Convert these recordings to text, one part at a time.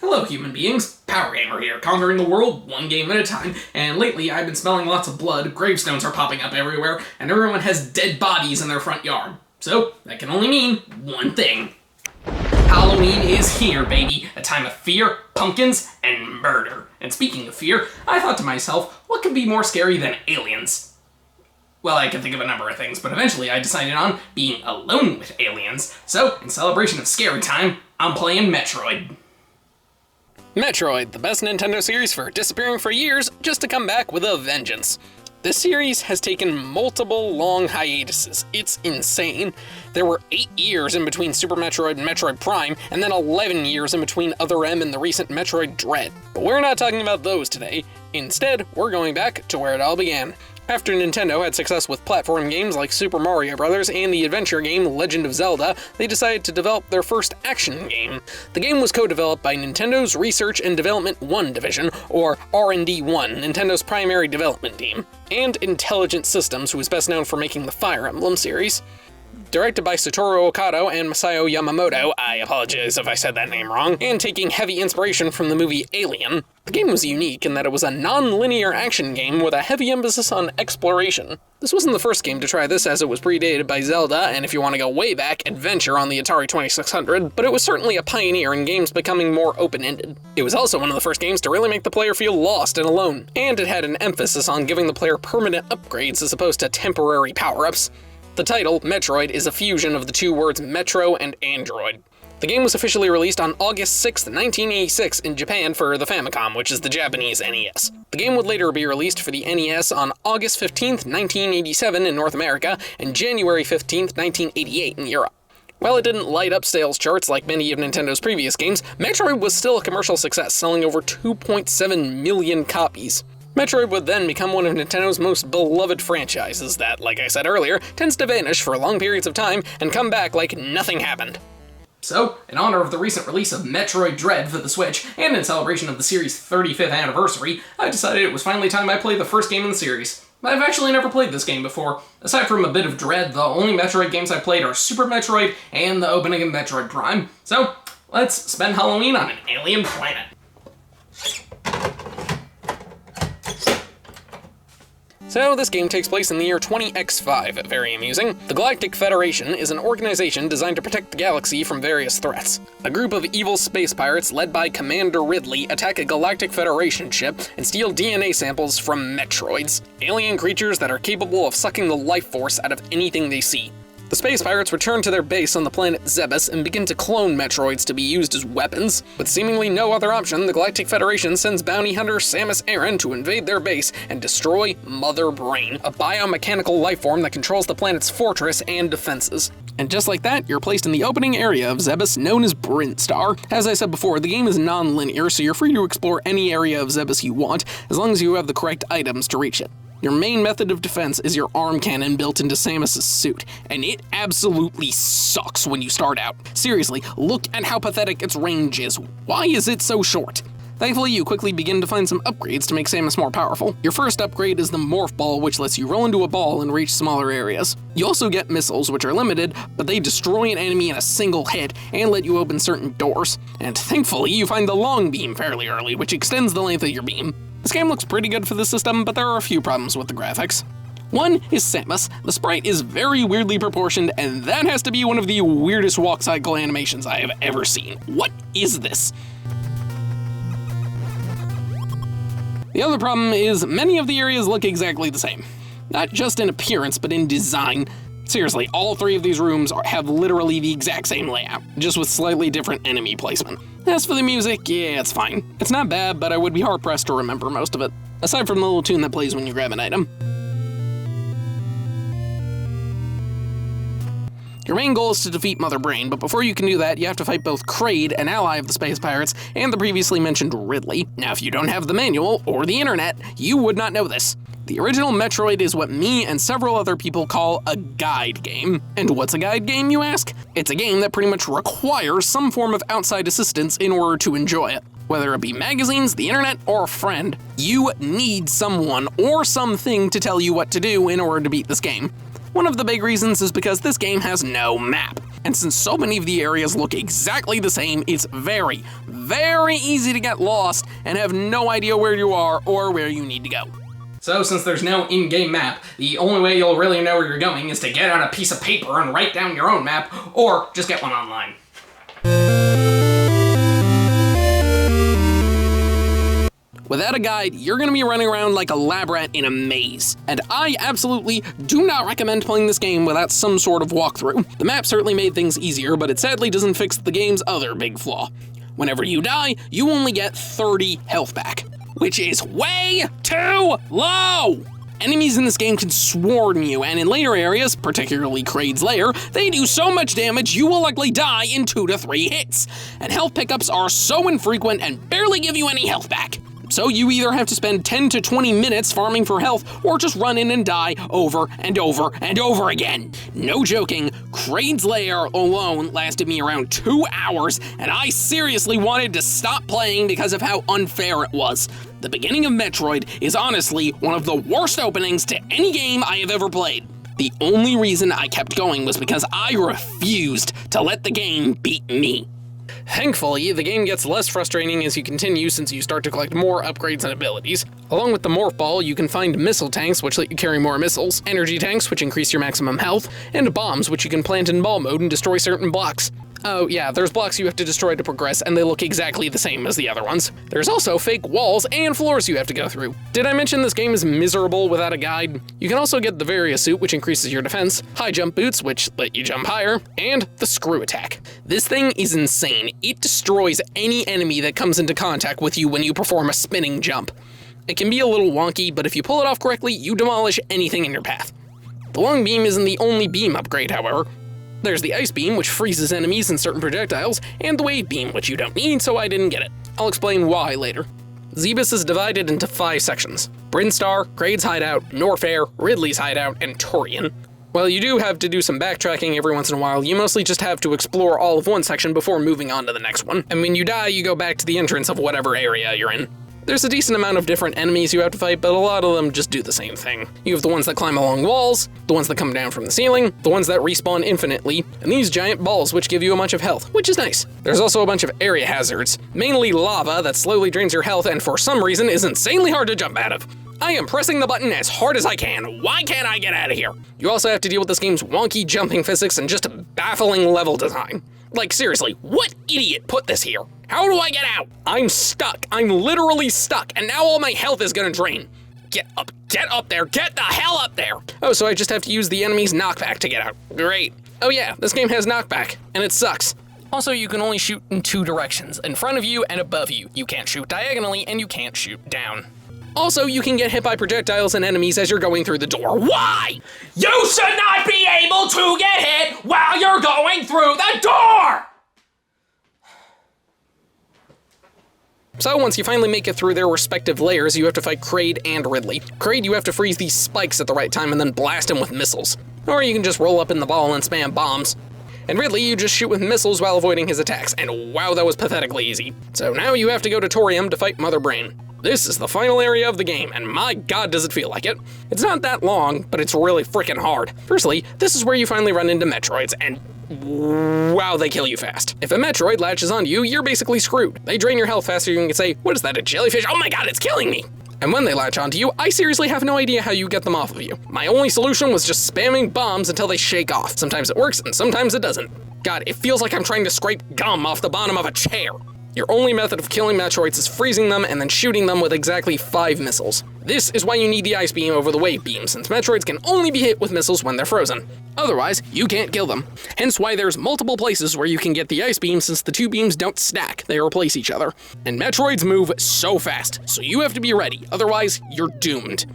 Hello human beings, Power Gamer here, conquering the world one game at a time, and lately I've been smelling lots of blood, gravestones are popping up everywhere, and everyone has dead bodies in their front yard. So, that can only mean one thing. Halloween is here, baby, a time of fear, pumpkins, and murder. And speaking of fear, I thought to myself, what could be more scary than aliens? Well, I could think of a number of things, but eventually I decided on being alone with aliens. So, in celebration of scary time, I'm playing Metroid. Metroid, the best Nintendo series for disappearing for years, just to come back with a vengeance. This series has taken multiple long hiatuses. It's insane. There were 8 years in between Super Metroid and Metroid Prime, and then 11 years in between Other M and the recent Metroid Dread. But we're not talking about those today. Instead, we're going back to where it all began. After Nintendo had success with platform games like Super Mario Bros. And the adventure game Legend of Zelda, they decided to develop their first action game. The game was co-developed by Nintendo's Research and Development 1 division, or R&D 1, Nintendo's primary development team, and Intelligent Systems, who is best known for making the Fire Emblem series. Directed by Satoru Okado and Masayo Yamamoto, I apologize if I said that name wrong, and taking heavy inspiration from the movie Alien, the game was unique in that it was a non-linear action game with a heavy emphasis on exploration. This wasn't the first game to try this, as it was predated by Zelda, and if you want to go way back, Adventure on the Atari 2600, but it was certainly a pioneer in games becoming more open-ended. It was also one of the first games to really make the player feel lost and alone, and it had an emphasis on giving the player permanent upgrades as opposed to temporary power-ups. The title, Metroid, is a fusion of the two words Metro and Android. The game was officially released on August 6, 1986 in Japan for the Famicom, which is the Japanese NES. The game would later be released for the NES on August 15, 1987 in North America and January 15, 1988 in Europe. While it didn't light up sales charts like many of Nintendo's previous games, Metroid was still a commercial success, selling over 2.7 million copies. Metroid would then become one of Nintendo's most beloved franchises that, like I said earlier, tends to vanish for long periods of time and come back like nothing happened. So, in honor of the recent release of Metroid Dread for the Switch, and in celebration of the series' 35th anniversary, I decided it was finally time I played the first game in the series. I've actually never played this game before. Aside from a bit of Dread, the only Metroid games I played are Super Metroid and the opening of Metroid Prime. So, let's spend Halloween on an alien planet. So this game takes place in the year 20X5, very amusing. The Galactic Federation is an organization designed to protect the galaxy from various threats. A group of evil space pirates led by Commander Ridley attack a Galactic Federation ship and steal DNA samples from Metroids, alien creatures that are capable of sucking the life force out of anything they see. The space pirates return to their base on the planet Zebes and begin to clone Metroids to be used as weapons. With seemingly no other option, the Galactic Federation sends bounty hunter Samus Aran to invade their base and destroy Mother Brain, a biomechanical lifeform that controls the planet's fortress and defenses. And just like that, you're placed in the opening area of Zebes known as Brinstar. As I said before, the game is non-linear, so you're free to explore any area of Zebes you want, as long as you have the correct items to reach it. Your main method of defense is your arm cannon built into Samus's suit, and it absolutely sucks when you start out. Seriously, look at how pathetic its range is. Why is it so short? Thankfully, you quickly begin to find some upgrades to make Samus more powerful. Your first upgrade is the Morph Ball, which lets you roll into a ball and reach smaller areas. You also get missiles, which are limited, but they destroy an enemy in a single hit and let you open certain doors. And thankfully, you find the Long Beam fairly early, which extends the length of your beam. This game looks pretty good for the system, but there are a few problems with the graphics. One is Samus. The sprite is very weirdly proportioned, and that has to be one of the weirdest walk cycle animations I have ever seen. What is this? The other problem is many of the areas look exactly the same. Not just in appearance, but in design. Seriously, all 3 of these rooms have literally the exact same layout, just with slightly different enemy placement. As for the music, yeah, it's fine. It's not bad, but I would be hard-pressed to remember most of it, aside from the little tune that plays when you grab an item. Your main goal is to defeat Mother Brain, but before you can do that, you have to fight both Kraid, an ally of the Space Pirates, and the previously mentioned Ridley. Now, if you don't have the manual, or the internet, you would not know this. The original Metroid is what me and several other people call a guide game. And what's a guide game, you ask? It's a game that pretty much requires some form of outside assistance in order to enjoy it. Whether it be magazines, the internet, or a friend, you need someone or something to tell you what to do in order to beat this game. One of the big reasons is because this game has no map. And since so many of the areas look exactly the same, it's very, very easy to get lost and have no idea where you are or where you need to go. So since there's no in-game map, the only way you'll really know where you're going is to get out a piece of paper and write down your own map, or just get one online. Without a guide, you're gonna be running around like a lab rat in a maze. And I absolutely do not recommend playing this game without some sort of walkthrough. The map certainly made things easier, but it sadly doesn't fix the game's other big flaw. Whenever you die, you only get 30 health back, which is way too low! Enemies in this game can swarm you, and in later areas, particularly Kraid's Lair, they do so much damage you will likely die in 2 to 3 hits. And health pickups are so infrequent and barely give you any health back. So you either have to spend 10 to 20 minutes farming for health, or just run in and die over and over and over again. No joking, Kraid's Lair alone lasted me around 2 hours, and I seriously wanted to stop playing because of how unfair it was. The beginning of Metroid is honestly one of the worst openings to any game I have ever played. The only reason I kept going was because I refused to let the game beat me. Thankfully, the game gets less frustrating as you continue since you start to collect more upgrades and abilities. Along with the Morph Ball, you can find missile tanks, which let you carry more missiles, energy tanks, which increase your maximum health, and bombs, which you can plant in ball mode and destroy certain blocks. Oh yeah, there's blocks you have to destroy to progress, and they look exactly the same as the other ones. There's also fake walls and floors you have to go through. Did I mention this game is miserable without a guide? You can also get the Varia suit, which increases your defense, high jump boots, which let you jump higher, and the screw attack. This thing is insane. It destroys any enemy that comes into contact with you when you perform a spinning jump. It can be a little wonky, but if you pull it off correctly, you demolish anything in your path. The long beam isn't the only beam upgrade, however. There's the ice beam, which freezes enemies and certain projectiles, and the wave beam, which you don't need, so I didn't get it. I'll explain why later. Zebus is divided into 5 sections: Brinstar, Kraid's Hideout, Norfair, Ridley's Hideout, and Torian. While you do have to do some backtracking every once in a while, you mostly just have to explore all of one section before moving on to the next one. And when you die, you go back to the entrance of whatever area you're in. There's a decent amount of different enemies you have to fight, but a lot of them just do the same thing. You have the ones that climb along walls, the ones that come down from the ceiling, the ones that respawn infinitely, and these giant balls which give you a bunch of health, which is nice. There's also a bunch of area hazards, mainly lava that slowly drains your health and for some reason is insanely hard to jump out of. I am pressing the button as hard as I can. Why can't I get out of here? You also have to deal with this game's wonky jumping physics and just baffling level design. Like seriously, what idiot put this here? How do I get out? I'm stuck. I'm literally stuck, and now all my health is gonna drain. Get up there, get the hell up there! Oh, so I just have to use the enemy's knockback to get out. Great. Oh yeah, this game has knockback, and it sucks. Also, you can only shoot in 2 directions, in front of you and above you. You can't shoot diagonally, and you can't shoot down. Also, you can get hit by projectiles and enemies as you're going through the door. Why? You should not be able to get hit while you're going through the door! So once you finally make it through their respective layers, you have to fight Kraid and Ridley. Kraid, you have to freeze these spikes at the right time and then blast him with missiles. Or you can just roll up in the ball and spam bombs. And Ridley, you just shoot with missiles while avoiding his attacks, and wow, that was pathetically easy. So now you have to go to Torium to fight Mother Brain. This is the final area of the game, and my god does it feel like it. It's not that long, but it's really freaking hard. Firstly, this is where you finally run into Metroids, and wow, they kill you fast. If a Metroid latches onto you, you're basically screwed. They drain your health faster than you can say, what is that, a jellyfish? Oh my god, it's killing me! And when they latch onto you, I seriously have no idea how you get them off of you. My only solution was just spamming bombs until they shake off. Sometimes it works, and sometimes it doesn't. God, it feels like I'm trying to scrape gum off the bottom of a chair. Your only method of killing Metroids is freezing them and then shooting them with exactly 5 missiles. This is why you need the ice beam over the wave beam, since Metroids can only be hit with missiles when they're frozen. Otherwise, you can't kill them. Hence why there's multiple places where you can get the ice beam, since the 2 beams don't stack, they replace each other. And Metroids move so fast, so you have to be ready, otherwise you're doomed.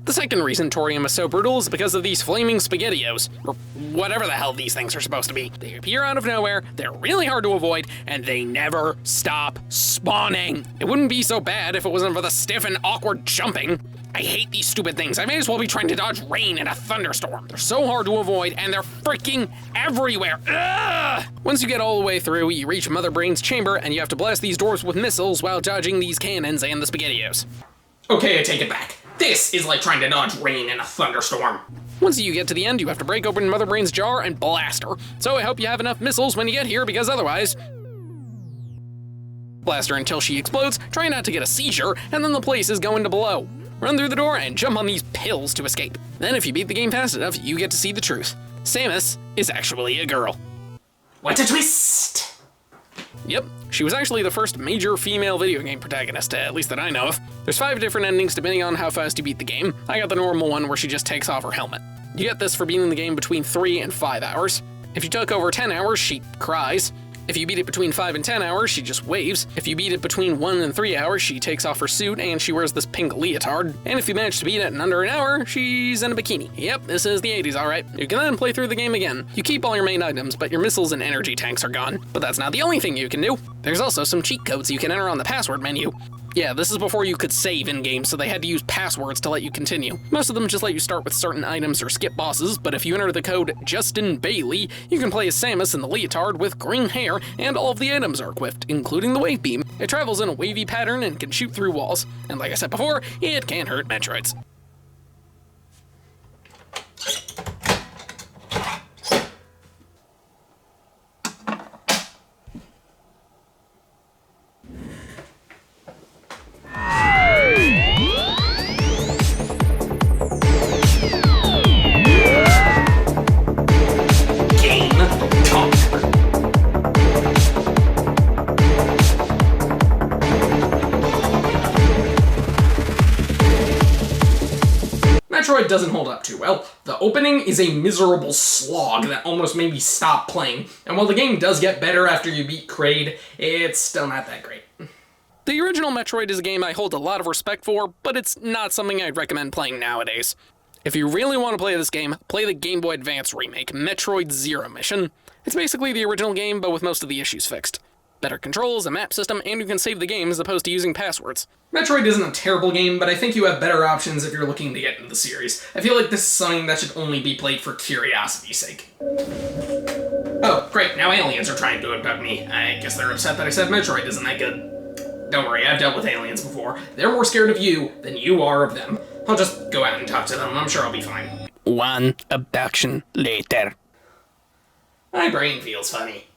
The second reason Torium is so brutal is because of these flaming spaghettios, or whatever the hell these things are supposed to be. They appear out of nowhere, they're really hard to avoid, and they never stop spawning. It wouldn't be so bad if it wasn't for the stiff and awkward jumping. I hate these stupid things. I may as well be trying to dodge rain in a thunderstorm. They're so hard to avoid, and they're freaking everywhere. Ugh! Once you get all the way through, you reach Mother Brain's chamber, and you have to blast these doors with missiles while dodging these cannons and the spaghettios. Okay, I take it back. This is like trying to dodge rain in a thunderstorm. Once you get to the end, you have to break open Mother Brain's jar and blast her. So I hope you have enough missiles when you get here, because otherwise... Blast her until she explodes, try not to get a seizure, and then the place is going to blow. Run through the door and jump on these pills to escape. Then if you beat the game fast enough, you get to see the truth. Samus is actually a girl. What a twist! Yep, she was actually the first major female video game protagonist, at least that I know of. There's 5 different endings depending on how fast you beat the game. I got the normal one where she just takes off her helmet. You get this for beating the game between 3 and 5 hours. If you took over 10 hours, she cries. If you beat it between 5 and 10 hours, she just waves. If you beat it between 1 and 3 hours, she takes off her suit and she wears this pink leotard. And if you manage to beat it in under an hour, she's in a bikini. Yep, this is the 80s, alright. You can then play through the game again. You keep all your main items, but your missiles and energy tanks are gone. But that's not the only thing you can do. There's also some cheat codes you can enter on the password menu. Yeah, this is before you could save in-game, so they had to use passwords to let you continue. Most of them just let you start with certain items or skip bosses, but if you enter the code Justin Bailey, you can play as Samus in the leotard with green hair, and all of the items are equipped, including the wave beam. It travels in a wavy pattern and can shoot through walls. And like I said before, it can't hurt Metroids. Metroid doesn't hold up too well. The opening is a miserable slog that almost made me stop playing, and while the game does get better after you beat Kraid, it's still not that great. The original Metroid is a game I hold a lot of respect for, but it's not something I'd recommend playing nowadays. If you really want to play this game, play the Game Boy Advance remake, Metroid Zero Mission. It's basically the original game, but with most of the issues fixed. Better controls, a map system, and you can save the game as opposed to using passwords. Metroid isn't a terrible game, but I think you have better options if you're looking to get into the series. I feel like this is something that should only be played for curiosity's sake. Oh, great, now aliens are trying to abduct me. I guess they're upset that I said Metroid isn't that good. Don't worry, I've dealt with aliens before. They're more scared of you than you are of them. I'll just go out and talk to them, I'm sure I'll be fine. One abduction later. My brain feels funny.